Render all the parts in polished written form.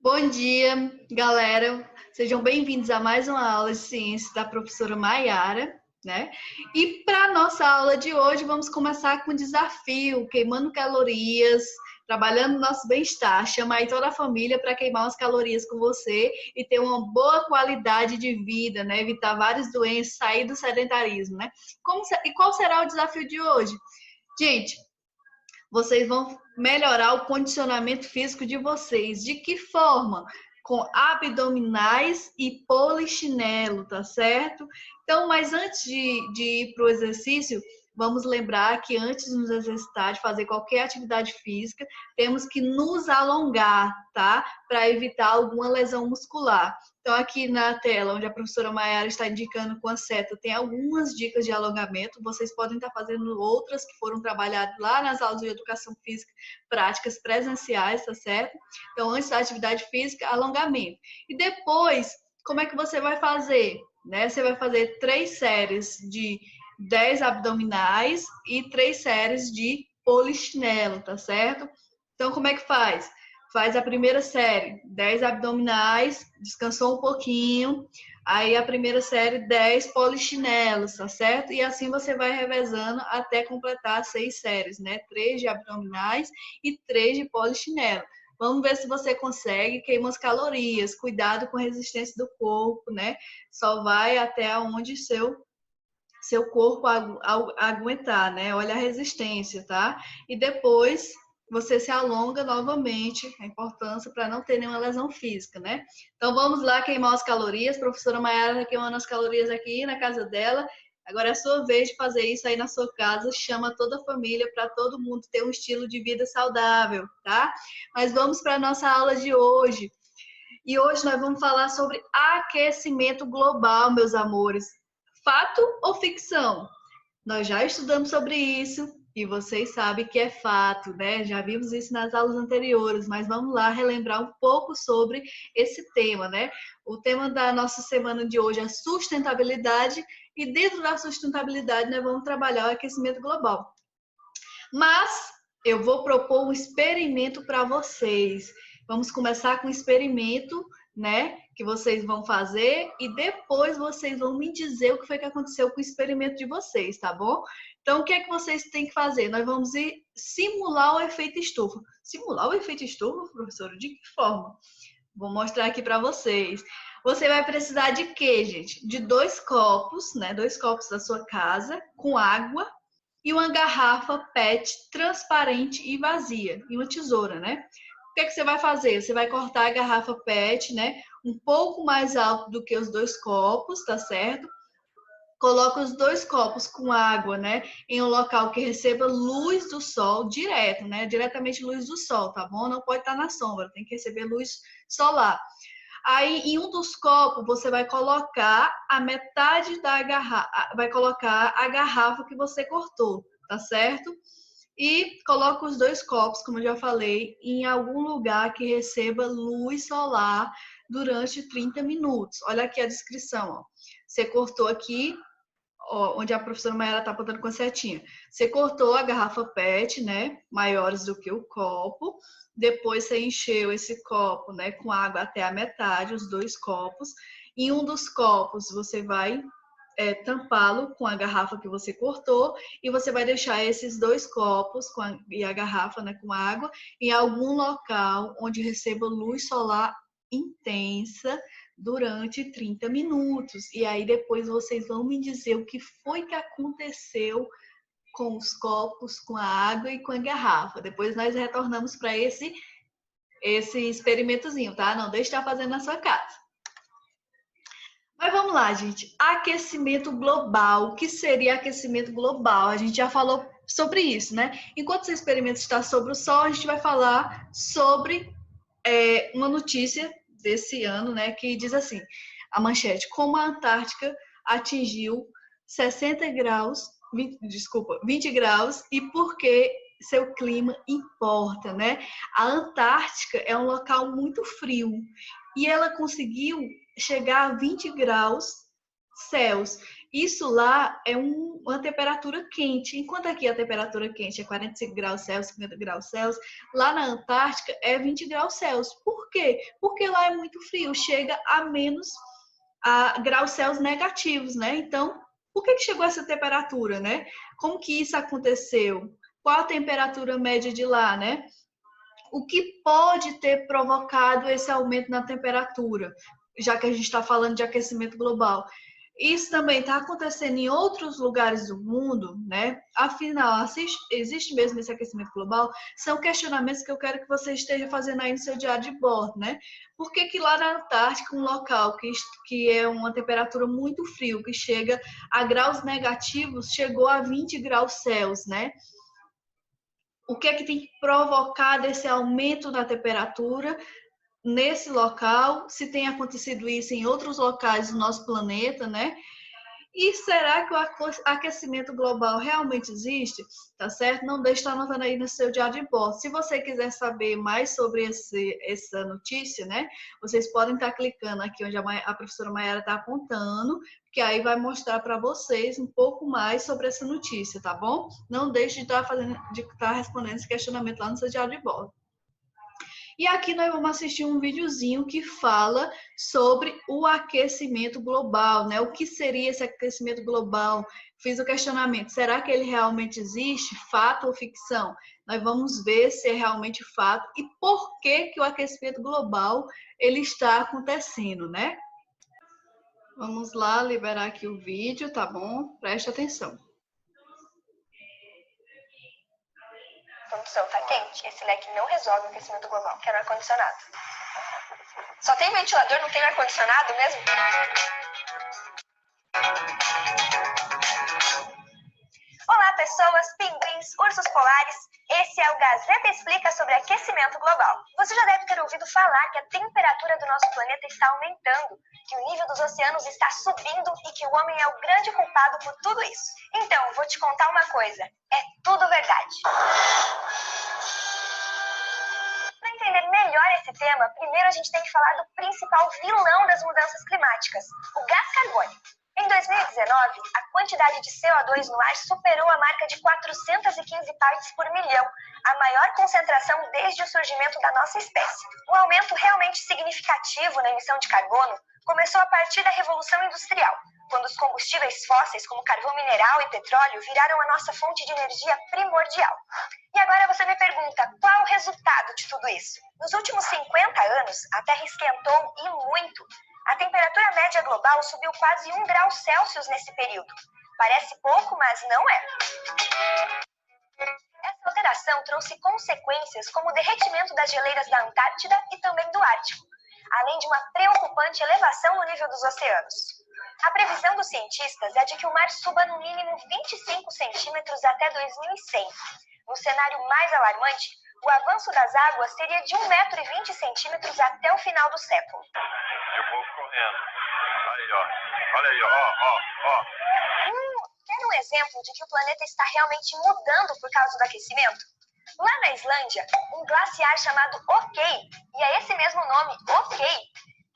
Bom dia, galera. Sejam bem-vindos a mais uma aula de ciência da professora Maiara, né? E para nossa aula de hoje, vamos começar com um desafio, queimando calorias, trabalhando nosso bem-estar. Chama aí toda a família para queimar umas calorias com você e ter uma boa qualidade de vida, né? Evitar várias doenças, sair do sedentarismo, né? E qual será o desafio de hoje? Gente, vocês vão melhorar o condicionamento físico de vocês. De que forma? Com abdominais e polichinelo, tá certo? Então, mas antes de ir para o exercício, vamos lembrar que antes de nos exercitar, de fazer qualquer atividade física, temos que nos alongar, tá? Para evitar alguma lesão muscular. Então, aqui na tela, onde a professora Maiara está indicando com a seta, tem algumas dicas de alongamento. Vocês podem estar fazendo outras que foram trabalhadas lá nas aulas de educação física, práticas presenciais, tá certo? Então, antes da atividade física, alongamento. E depois, como é que você vai fazer? Né? Você vai fazer 3 séries de 10 abdominais e 3 séries de polichinelo, tá certo? Então, como é que faz? Faz a primeira série, 10 abdominais, descansou um pouquinho, aí a primeira série, 10 polichinelos, tá certo? E assim você vai revezando até completar 6 séries, né? 3 de abdominais e 3 de polichinelo. Vamos ver se você consegue, queima as calorias, cuidado com a resistência do corpo, né? Só vai até onde seu corpo aguentar, né? Olha a resistência, tá? E depois você se alonga novamente, a importância para não ter nenhuma lesão física, né? Então vamos lá queimar as calorias. A professora Maiara está queimando as calorias aqui na casa dela. Agora é a sua vez de fazer isso aí na sua casa. Chama toda a família para todo mundo ter um estilo de vida saudável, tá? Mas vamos para a nossa aula de hoje. E hoje nós vamos falar sobre aquecimento global, meus amores. Fato ou ficção? Nós já estudamos sobre isso e vocês sabem que é fato, né? Já vimos isso nas aulas anteriores, mas vamos lá relembrar um pouco sobre esse tema, né? O tema da nossa semana de hoje é sustentabilidade e dentro da sustentabilidade nós vamos trabalhar o aquecimento global. Mas eu vou propor um experimento para vocês. Vamos começar com um experimento, né? Que vocês vão fazer e depois vocês vão me dizer o que foi que aconteceu com o experimento de vocês, tá bom? Então, o que é que vocês têm que fazer? Nós vamos ir simular o efeito estufa. Simular o efeito estufa, professora? De que forma? Vou mostrar aqui para vocês. Você vai precisar de quê, gente? De 2 copos, né? 2 copos da sua casa com água e uma garrafa PET transparente e vazia, e uma tesoura, né? O que é que você vai fazer? Você vai cortar a garrafa PET, né? Um pouco mais alto do que os 2 copos, tá certo? Coloca os 2 copos com água, né? Em um local que receba luz do sol direto, né? Diretamente luz do sol, tá bom? Não pode estar na sombra, tem que receber luz solar. Aí, em um dos copos, você vai colocar a metade da garrafa, vai colocar a garrafa que você cortou, tá certo? E coloca os 2 copos, como eu já falei, em algum lugar que receba luz solar durante 30 minutos. Olha aqui a descrição, ó. Você cortou aqui, ó, onde a professora Maiara tá apontando com a setinha. Você cortou a garrafa PET, né, maiores do que o copo. Depois você encheu esse copo, né, com água até a metade, os 2 copos. Em um dos copos você vai tampá-lo com a garrafa que você cortou e você vai deixar esses 2 copos e a garrafa, né, com água em algum local onde receba luz solar intensa durante 30 minutos. E aí depois vocês vão me dizer o que foi que aconteceu com os copos, com a água e com a garrafa. Depois nós retornamos para esse experimentozinho, tá? Não deixe de estar fazendo na sua casa. Mas vamos lá, gente. Aquecimento global. O que seria aquecimento global? A gente já falou sobre isso, né? Enquanto esse experimento está sobre o Sol, a gente vai falar sobre uma notícia desse ano, né? Que diz assim, a manchete, como a Antártica atingiu 60 graus, 20 graus e por que seu clima importa, né? A Antártica é um local muito frio e ela conseguiu chegar a 20 graus Celsius. Isso lá é uma temperatura quente, enquanto aqui a temperatura quente é 45 graus Celsius, 50 graus Celsius, lá na Antártica é 20 graus Celsius. Por quê? Porque lá é muito frio, chega a menos graus Celsius negativos, né? Então, por que chegou essa temperatura, né? Como que isso aconteceu? Qual a temperatura média de lá, né? O que pode ter provocado esse aumento na temperatura, já que a gente está falando de aquecimento global? Isso também está acontecendo em outros lugares do mundo, né? Afinal, existe mesmo esse aquecimento global? São questionamentos que eu quero que você esteja fazendo aí no seu diário de bordo, né? Por que que lá na Antártica, um local que é uma temperatura muito frio, que chega a graus negativos, chegou a 20 graus Celsius, né? O que é que tem provocado esse aumento na temperatura nesse local? Se tem acontecido isso em outros locais do nosso planeta, né? E será que o aquecimento global realmente existe? Tá certo? Não deixe de estar anotando aí no seu diário de bordo. Se você quiser saber mais sobre essa notícia, né? Vocês podem estar clicando aqui onde a professora Maiara está apontando, que aí vai mostrar para vocês um pouco mais sobre essa notícia, tá bom? Não deixe de estar respondendo esse questionamento lá no seu diário de bordo. E aqui nós vamos assistir um videozinho que fala sobre o aquecimento global, né? O que seria esse aquecimento global? Fiz o questionamento, será que ele realmente existe? Fato ou ficção? Nós vamos ver se é realmente fato e por que que o aquecimento global ele está acontecendo, né? Vamos lá, liberar aqui o vídeo, tá bom? Preste atenção. Quando o céu tá quente, esse leque não resolve o aquecimento global, que é no ar-condicionado. Só tem ventilador, não tem ar-condicionado mesmo? Olá, pessoas, pinguins, ursos polares. Esse é o Gazeta Explica sobre aquecimento global. Você já deve ter ouvido falar que a temperatura do nosso planeta está aumentando, que o nível dos oceanos está subindo e que o homem é o grande culpado por tudo isso. Então, vou te contar uma coisa. É tudo verdade. Para entender melhor esse tema, primeiro a gente tem que falar do principal vilão das mudanças climáticas, o gás carbônico. Em 2019, a quantidade de CO2 no ar superou a marca de 415 partes por milhão, a maior concentração desde o surgimento da nossa espécie. Um aumento realmente significativo na emissão de carbono começou a partir da Revolução Industrial, quando os combustíveis fósseis, como carvão mineral e petróleo, viraram a nossa fonte de energia primordial. E agora você me pergunta, qual o resultado de tudo isso? Nos últimos 50 anos, a Terra esquentou e muito. A temperatura média global subiu quase 1 grau Celsius nesse período. Parece pouco, mas não é. Essa alteração trouxe consequências como o derretimento das geleiras da Antártida e também do Ártico, além de uma preocupante elevação no nível dos oceanos. A previsão dos cientistas é de que o mar suba no mínimo 25 centímetros até 2100. No cenário mais alarmante, o avanço das águas seria de 1,20 m até o final do século. E o povo correndo. Aí, ó. Olha aí, ó. Quer um exemplo de que o planeta está realmente mudando por causa do aquecimento? Lá na Islândia, um glaciar chamado Ok, e é esse mesmo nome, Ok,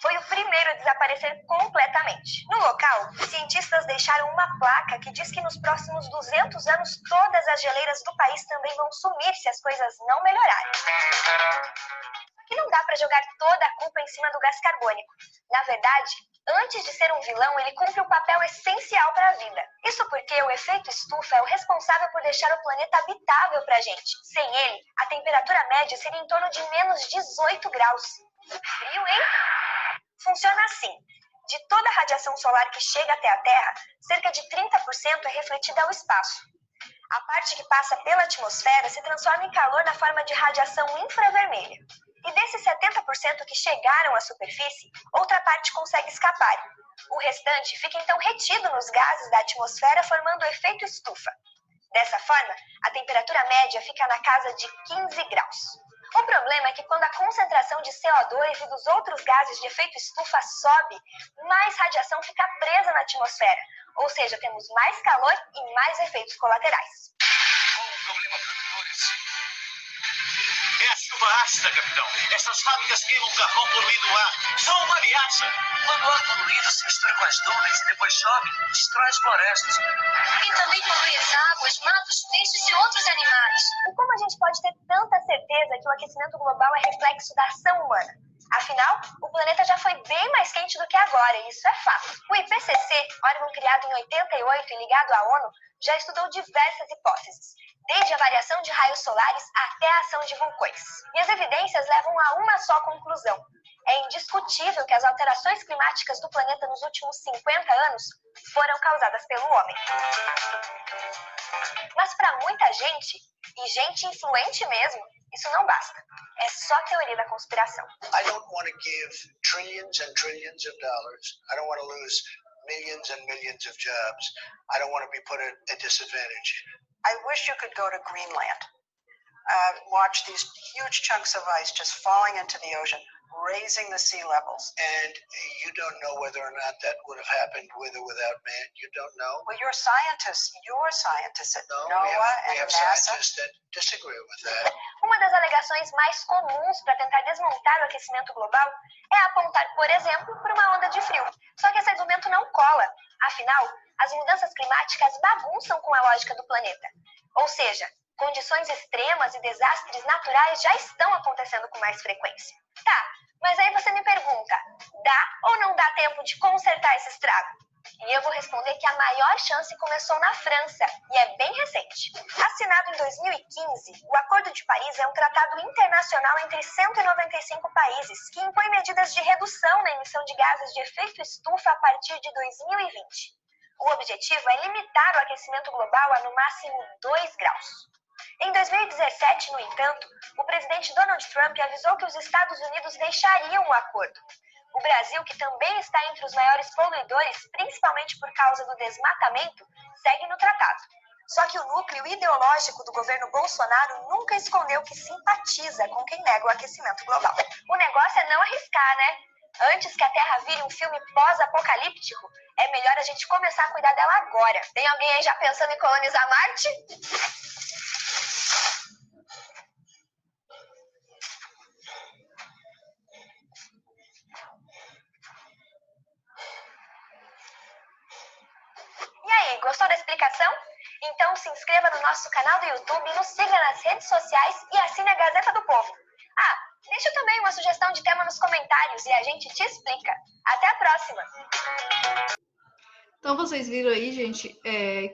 foi o primeiro a desaparecer completamente. No local, os cientistas deixaram uma placa que diz que nos próximos 200 anos todas as geleiras do país também vão sumir se as coisas não melhorarem. Só que não dá para jogar toda a culpa em cima do gás carbônico. Na verdade, antes de ser um vilão, ele cumpre um papel essencial para a vida. Isso porque o efeito estufa é o responsável por deixar o planeta habitável para a gente. Sem ele, a temperatura média seria em torno de menos 18 graus. Frio, hein? Funciona assim. De toda a radiação solar que chega até a Terra, cerca de 30% é refletida ao espaço. A parte que passa pela atmosfera se transforma em calor na forma de radiação infravermelha. E desses 70% que chegaram à superfície, outra parte consegue escapar. O restante fica então retido nos gases da atmosfera, formando o efeito estufa. Dessa forma, a temperatura média fica na casa de 15 graus. O problema é que quando a concentração de CO2 e dos outros gases de efeito estufa sobe, mais radiação fica presa na atmosfera. Ou seja, temos mais calor e mais efeitos colaterais. Qual o problema, professores? É a chuva ácida, capitão. Essas fábricas queimam carvão poluindo o ar. São uma ameaça. Quando o ar poluído se mistura com as nuvens e depois chove, destrói as florestas. E também polui as águas, mata os peixes e outros animais. E como a gente pode ter tanta certeza que o aquecimento global é reflexo da ação humana? Afinal, o planeta já foi bem mais quente do que agora, e isso é fato. O IPCC, órgão criado em 88 e ligado à ONU, já estudou diversas hipóteses, desde a variação de raios solares até a ação de vulcões. E as evidências levam a uma só conclusão. É indiscutível que as alterações climáticas do planeta nos últimos 50 anos foram causadas pelo homem. Mas para muita gente, e gente influente mesmo, isso não basta. É só teoria da conspiração. I don't want to give trillions and trillions of dollars. I don't want to lose millions and millions of jobs. I don't want to be put at a disadvantage. I wish you could go to Greenland. Watch these huge chunks of ice just falling into the ocean, raising the sea levels. And you don't know whether or not that would have happened with or without man. You don't know. Well, you're scientists at No, NOAA we and have NASA. scientists that disagree with that. Uma das alegações mais comuns para tentar desmontar o aquecimento global é apontar, por exemplo, por uma onda de frio. Só que esse argumento não cola. Afinal, as mudanças climáticas bagunçam com a lógica do planeta. Ou seja, condições extremas e desastres naturais já estão acontecendo com mais frequência. Tá, mas aí você me pergunta, dá ou não dá tempo de consertar esse estrago? E eu vou responder que a maior chance começou na França, e é bem recente. Assinado em 2015, o Acordo de Paris é um tratado internacional entre 195 países que impõe medidas de redução na emissão de gases de efeito estufa a partir de 2020. O objetivo é limitar o aquecimento global a no máximo 2 graus. Em 2017, no entanto, o presidente Donald Trump avisou que os Estados Unidos deixariam o acordo. O Brasil, que também está entre os maiores poluidores, principalmente por causa do desmatamento, segue no tratado. Só que o núcleo ideológico do governo Bolsonaro nunca escondeu que simpatiza com quem nega o aquecimento global. O negócio é não arriscar, né? Antes que a Terra vire um filme pós-apocalíptico, é melhor a gente começar a cuidar dela agora. Tem alguém aí já pensando em colonizar Marte? E aí, gostou da explicação? Então se inscreva no nosso canal do YouTube, nos siga nas redes sociais e assine a Gazeta do Povo. Ah, deixa também uma sugestão de tema nos comentários e a gente te explica. Até a próxima! Então vocês viram aí, gente,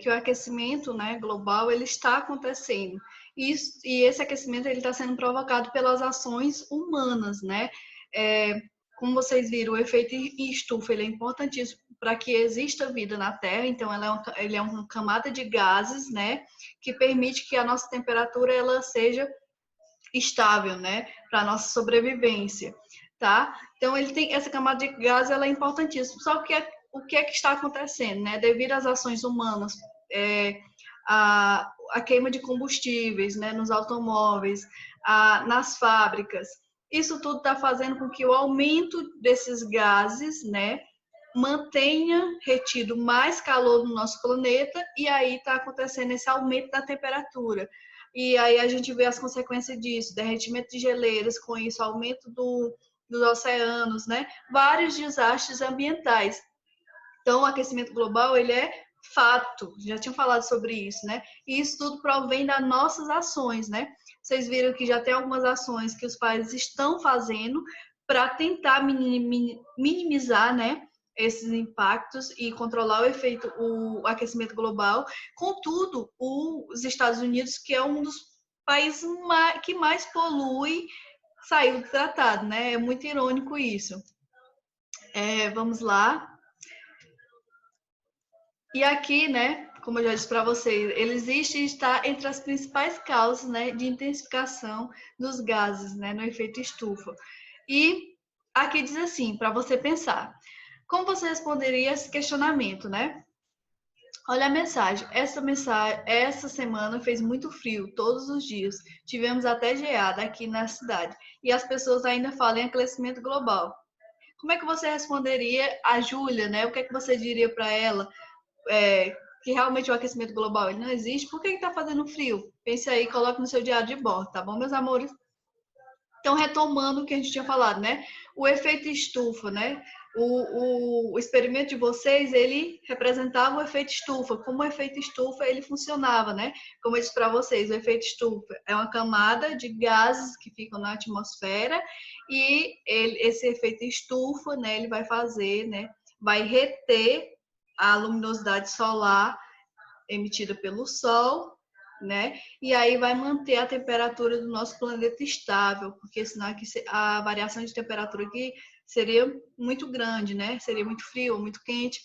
que o aquecimento, né, global ele está acontecendo. E esse aquecimento ele está sendo provocado pelas ações humanas, né? Como vocês viram, o efeito estufa ele é importantíssimo para que exista vida na Terra. Então, ele é uma camada de gases, né, que permite que a nossa temperatura ela seja estável, né, para a nossa sobrevivência, tá? Então, ele tem essa camada de gases, ela é importantíssima. Só que o que é que está acontecendo, né? Devido às ações humanas, a queima de combustíveis, né, nos automóveis, nas fábricas, isso tudo está fazendo com que o aumento desses gases, né, mantenha retido mais calor no nosso planeta, e aí está acontecendo esse aumento da temperatura. E aí a gente vê as consequências disso, derretimento de geleiras, com isso, aumento dos oceanos, né? Vários desastres ambientais. Então, o aquecimento global, ele é fato, já tinha falado sobre isso, né? E isso tudo provém das nossas ações, né? Vocês viram que já tem algumas ações que os países estão fazendo para tentar minimizar, né, esses impactos e controlar o aquecimento global. Contudo, os Estados Unidos, que é um dos países que mais polui, saiu do tratado, né? É muito irônico isso. Vamos lá. E aqui, né, como eu já disse para vocês, ele existe e está entre as principais causas, né, de intensificação dos gases, né, no efeito estufa. E aqui diz assim, para você pensar, como você responderia esse questionamento, né? Olha a mensagem. Essa semana fez muito frio, todos os dias. Tivemos até geada aqui na cidade. E as pessoas ainda falam em aquecimento global. Como é que você responderia a Júlia, né? O que é que você diria para ela? Que realmente o aquecimento global ele não existe. Por que está fazendo frio? Pense aí, coloque no seu diário de bordo, tá bom, meus amores? Então, retomando o que a gente tinha falado, né? O efeito estufa, né? O experimento de vocês, ele representava o efeito estufa. Como o efeito estufa, ele funcionava, né? Como eu disse para vocês, o efeito estufa é uma camada de gases que ficam na atmosfera e esse efeito estufa, né? Ele vai fazer, né? Vai reter a luminosidade solar emitida pelo Sol, né? E aí vai manter a temperatura do nosso planeta estável, porque senão aqui a variação de temperatura aqui seria muito grande, né? Seria muito frio, muito quente.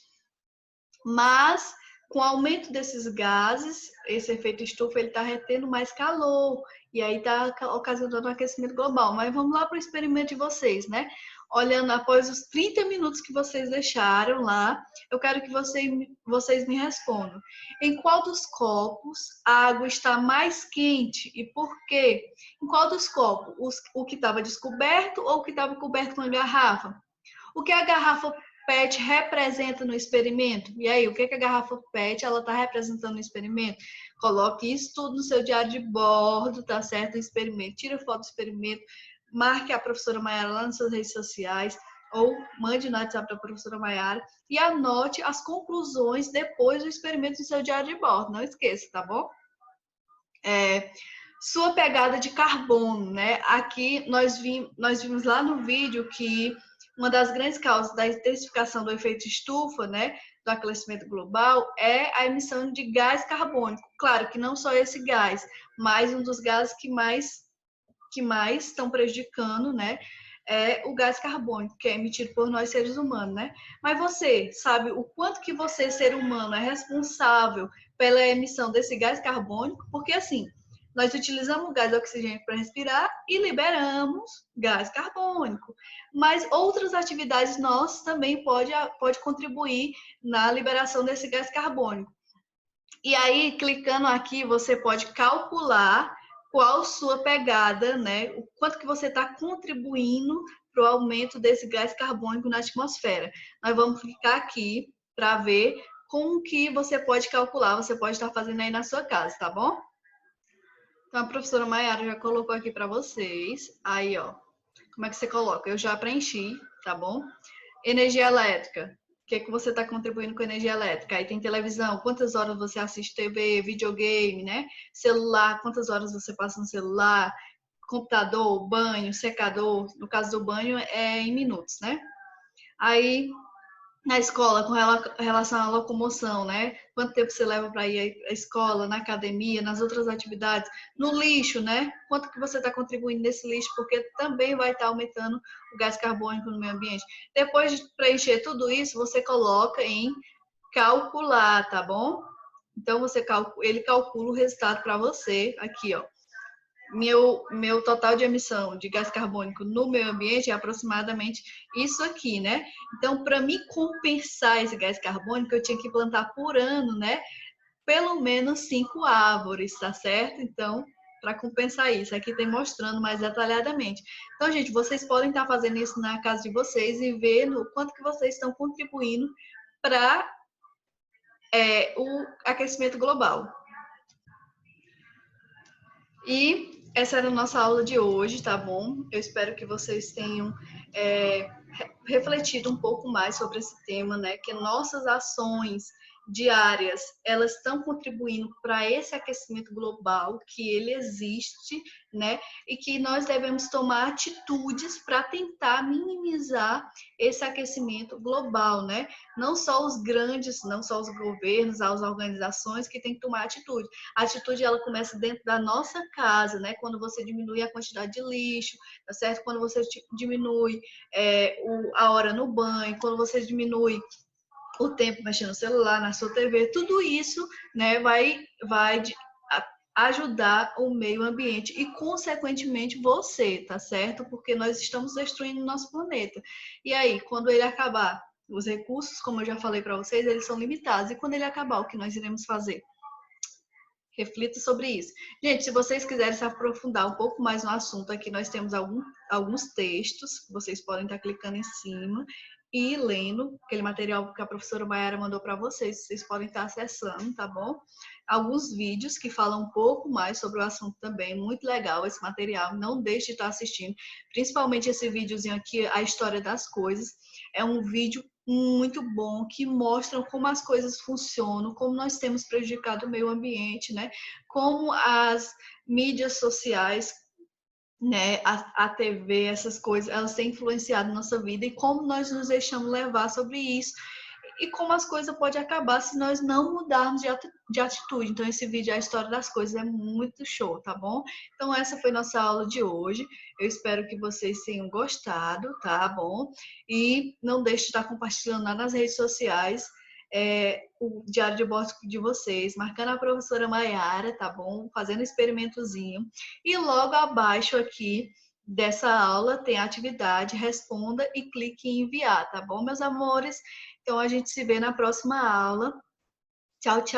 Mas com o aumento desses gases, esse efeito estufa ele está retendo mais calor e aí está ocasionando um aquecimento global. Mas vamos lá para o experimento de vocês, né? Olhando após os 30 minutos que vocês deixaram lá, eu quero que vocês me respondam. Em qual dos copos a água está mais quente e por quê? Em qual dos copos? O que estava descoberto ou o que estava coberto com a garrafa? O que a garrafa PET representa no experimento? E aí, o que a garrafa PET ela está representando no experimento? Coloque isso tudo no seu diário de bordo, tá certo? O experimento, tira foto do experimento, marque a professora Maiara lá nas suas redes sociais ou mande no WhatsApp da professora Maiara e anote as conclusões depois do experimento no seu diário de bordo. Não esqueça, tá bom? Sua pegada de carbono, né? Aqui nós vimos lá no vídeo que uma das grandes causas da intensificação do efeito estufa, né, do aquecimento global, é a emissão de gás carbônico. Claro que não só esse gás, mas um dos gases que mais estão prejudicando, né, é o gás carbônico, que é emitido por nós seres humanos, né? Mas você sabe o quanto que você, ser humano, é responsável pela emissão desse gás carbônico? Porque assim, nós utilizamos o gás oxigênio para respirar e liberamos gás carbônico. Mas outras atividades nossas também pode contribuir na liberação desse gás carbônico. E aí, clicando aqui, você pode calcular qual sua pegada, né? O quanto que você está contribuindo para o aumento desse gás carbônico na atmosfera. Nós vamos clicar aqui para ver como que você pode calcular. Você pode estar fazendo aí na sua casa, tá bom? Então, a professora Maiara já colocou aqui para vocês. Aí, ó, como é que você coloca? Eu já preenchi, tá bom? Energia elétrica. O que é que você está contribuindo com energia elétrica? Aí tem televisão, quantas horas você assiste TV, videogame, né? Celular, quantas horas você passa no celular? Computador, banho, secador. No caso do banho, é em minutos, né? Aí, na escola, com relação à locomoção, né? Quanto tempo você leva para ir à escola, na academia, nas outras atividades? No lixo, né? Quanto que você está contribuindo nesse lixo? Porque também vai estar aumentando o gás carbônico no meio ambiente. Depois de preencher tudo isso, você coloca em calcular, tá bom? Então, ele calcula o resultado para você aqui, ó. Meu total de emissão de gás carbônico no meio ambiente é aproximadamente isso aqui, né? Então, para me compensar esse gás carbônico, eu tinha que plantar por ano, né? Pelo menos 5 árvores, tá certo? Então, para compensar isso, aqui tem mostrando mais detalhadamente. Então, gente, vocês podem estar fazendo isso na casa de vocês e ver o quanto que vocês estão contribuindo para o aquecimento global. E essa era a nossa aula de hoje, tá bom? Eu espero que vocês tenham refletido um pouco mais sobre esse tema, né? Que nossas ações diárias, elas estão contribuindo para esse aquecimento global, que ele existe, né? E que nós devemos tomar atitudes para tentar minimizar esse aquecimento global, né? Não só os grandes, não só os governos, as organizações que têm que tomar atitude. A atitude, ela começa dentro da nossa casa, né? Quando você diminui a quantidade de lixo, tá certo? Quando você diminui a hora no banho, quando você diminui o tempo mexendo no celular, na sua TV, tudo isso, né, vai ajudar o meio ambiente e, consequentemente, você, tá certo? Porque nós estamos destruindo o nosso planeta. E aí, quando ele acabar, os recursos, como eu já falei para vocês, eles são limitados. E quando ele acabar, o que nós iremos fazer? Reflita sobre isso. Gente, se vocês quiserem se aprofundar um pouco mais no assunto, aqui nós temos alguns textos, vocês podem estar clicando em cima e lendo aquele material que a professora Maiara mandou para vocês podem estar acessando, tá bom? alguns vídeos que falam um pouco mais sobre o assunto também. Muito legal esse material, não deixe de estar assistindo. Principalmente esse videozinho aqui, A História das Coisas. É um vídeo muito bom, que mostra como as coisas funcionam, como nós temos prejudicado o meio ambiente, né? Como as mídias sociais, né, a TV, essas coisas, elas têm influenciado nossa vida e como nós nos deixamos levar sobre isso e como as coisas podem acabar se nós não mudarmos de atitude. Então, esse vídeo, A História das Coisas, é muito show, tá bom? Então, essa foi nossa aula de hoje. Eu espero que vocês tenham gostado, tá bom? E não deixe de estar compartilhando lá nas redes sociais o diário de bordo de vocês, marcando a professora Maiara, tá bom? Fazendo um experimentozinho. E logo abaixo aqui dessa aula tem a atividade, responda e clique em enviar, tá bom, meus amores? Então, a gente se vê na próxima aula. Tchau, tchau.